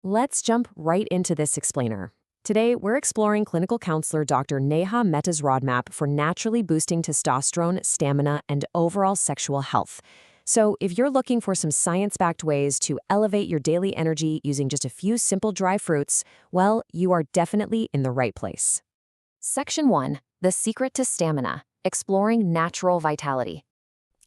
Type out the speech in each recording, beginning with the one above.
Let's jump right into this explainer. Today, we're exploring clinical counselor Dr. Neha Mehta's roadmap for naturally boosting testosterone, stamina, and overall sexual health. So, if you're looking for some science-backed ways to elevate your daily energy using just a few simple dry fruits, well, you are definitely in the right place. Section 1. The Secret to Stamina. Exploring Natural Vitality.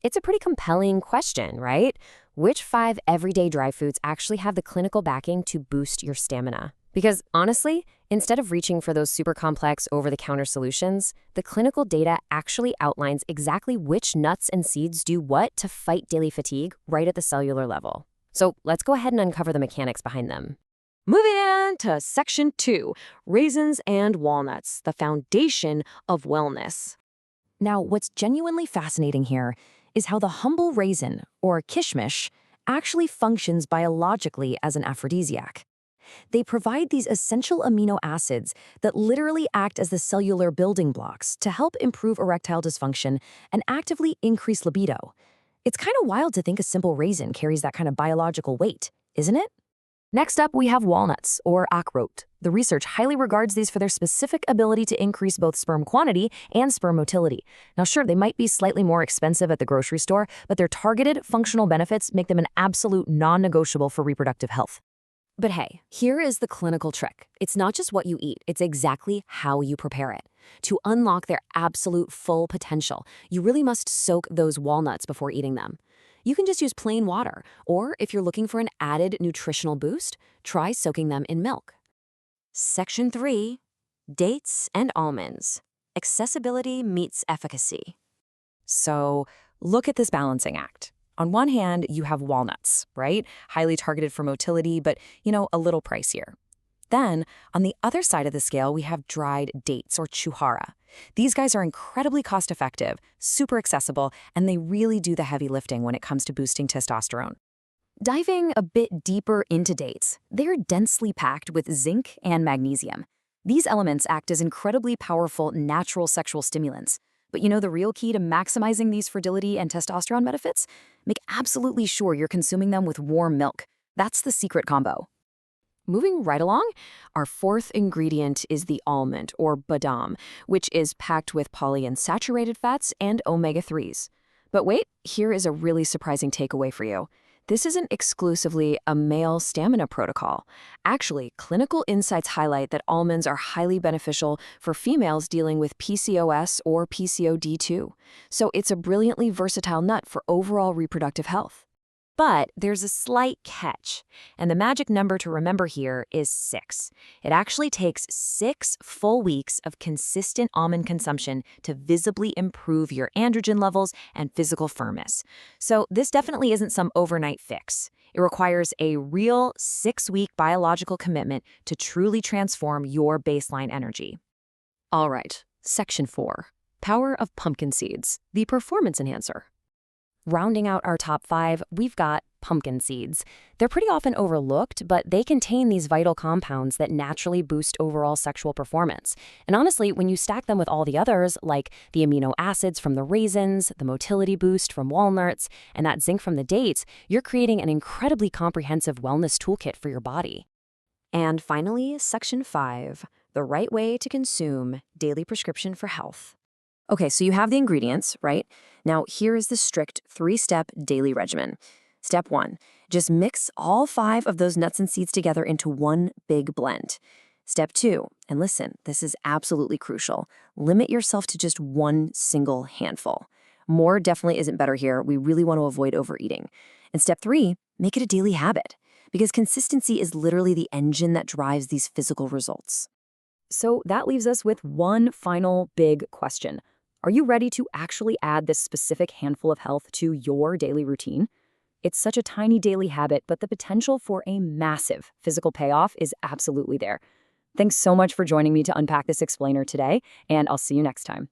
It's a pretty compelling question, right? Which 5 everyday dry foods actually have the clinical backing to boost your stamina? Because honestly, instead of reaching for those super complex over-the-counter solutions, the clinical data actually outlines exactly which nuts and seeds do what to fight daily fatigue right at the cellular level. So let's go ahead and uncover the mechanics behind them. Moving on to Section 2, Raisins and Walnuts, the foundation of wellness. Now, what's genuinely fascinating here is how the humble raisin, or kishmish, actually functions biologically as an aphrodisiac. They provide these essential amino acids that literally act as the cellular building blocks to help improve erectile dysfunction and actively increase libido. It's kind of wild to think a simple raisin carries that kind of biological weight, isn't it? Next up, we have walnuts, or akhrout. The research highly regards these for their specific ability to increase both sperm quantity and sperm motility. Now sure, they might be slightly more expensive at the grocery store, but their targeted functional benefits make them an absolute non-negotiable for reproductive health. But hey, here is the clinical trick. It's not just what you eat, it's exactly how you prepare it. To unlock their absolute full potential, you really must soak those walnuts before eating them. You can just use plain water, or if you're looking for an added nutritional boost, try soaking them in milk. Section 3. Dates and almonds. Accessibility meets efficacy. So, look at this balancing act. On one hand, you have walnuts, right? Highly targeted for motility, but, a little pricier. Then, on the other side of the scale, we have dried dates, or chuhara. These guys are incredibly cost-effective, super accessible, and they really do the heavy lifting when it comes to boosting testosterone. Diving a bit deeper into dates, they're densely packed with zinc and magnesium. These elements act as incredibly powerful natural sexual stimulants. But the real key to maximizing these fertility and testosterone benefits? Make absolutely sure you're consuming them with warm milk. That's the secret combo. Moving right along, our fourth ingredient is the almond, or badam, which is packed with polyunsaturated fats and omega-3s. But wait, here is a really surprising takeaway for you. This isn't exclusively a male stamina protocol. Actually, clinical insights highlight that almonds are highly beneficial for females dealing with PCOS or PCOD too. So it's a brilliantly versatile nut for overall reproductive health. But there's a slight catch, and the magic number to remember here is 6. It actually takes 6 full weeks of consistent almond consumption to visibly improve your androgen levels and physical firmness. So this definitely isn't some overnight fix. It requires a real 6-week biological commitment to truly transform your baseline energy. All right, Section 4. Power of pumpkin seeds, the performance enhancer. Rounding out our top 5, we've got pumpkin seeds. They're pretty often overlooked, but they contain these vital compounds that naturally boost overall sexual performance. And honestly, when you stack them with all the others, like the amino acids from the raisins, the motility boost from walnuts, and that zinc from the dates, you're creating an incredibly comprehensive wellness toolkit for your body. And finally, Section 5, the right way to consume daily prescription for health. Okay, so you have the ingredients, right? Now, here is the strict 3-step daily regimen. Step 1, just mix all 5 of those nuts and seeds together into one big blend. Step 2, and listen, this is absolutely crucial. Limit yourself to just one single handful. More definitely isn't better here. We really want to avoid overeating. And step 3, make it a daily habit, because consistency is literally the engine that drives these physical results. So that leaves us with one final big question. Are you ready to actually add this specific handful of health to your daily routine? It's such a tiny daily habit, but the potential for a massive physical payoff is absolutely there. Thanks so much for joining me to unpack this explainer today, and I'll see you next time.